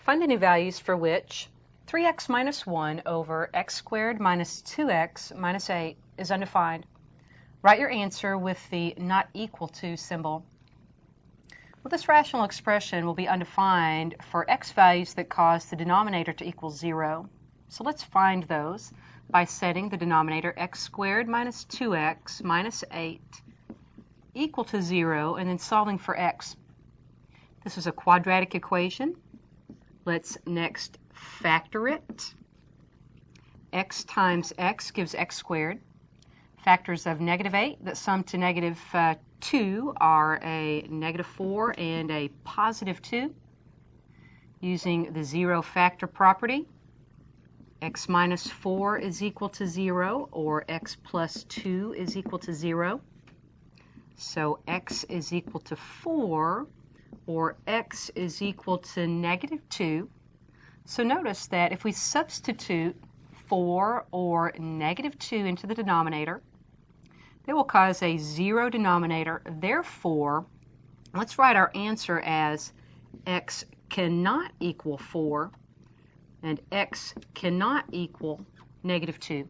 Find any values for which 3x minus 1 over x squared minus 2x minus 8 is undefined. Write your answer with the not equal to symbol. Well, this rational expression will be undefined for x values that cause the denominator to equal 0. So let's find those by setting the denominator x squared minus 2x minus 8 equal to 0 and then solving for x. This is a quadratic equation. Let's next factor it. X times x gives x squared. Factors of negative 8 that sum to negative 2 are a negative 4 and a positive 2. Using the zero factor property, x minus 4 is equal to 0, or x plus 2 is equal to 0. So x is equal to 4, or x is equal to negative 2. So notice that if we substitute 4 or negative 2 into the denominator, that will cause a 0 denominator. Therefore, let's write our answer as x cannot equal 4 and x cannot equal negative 2.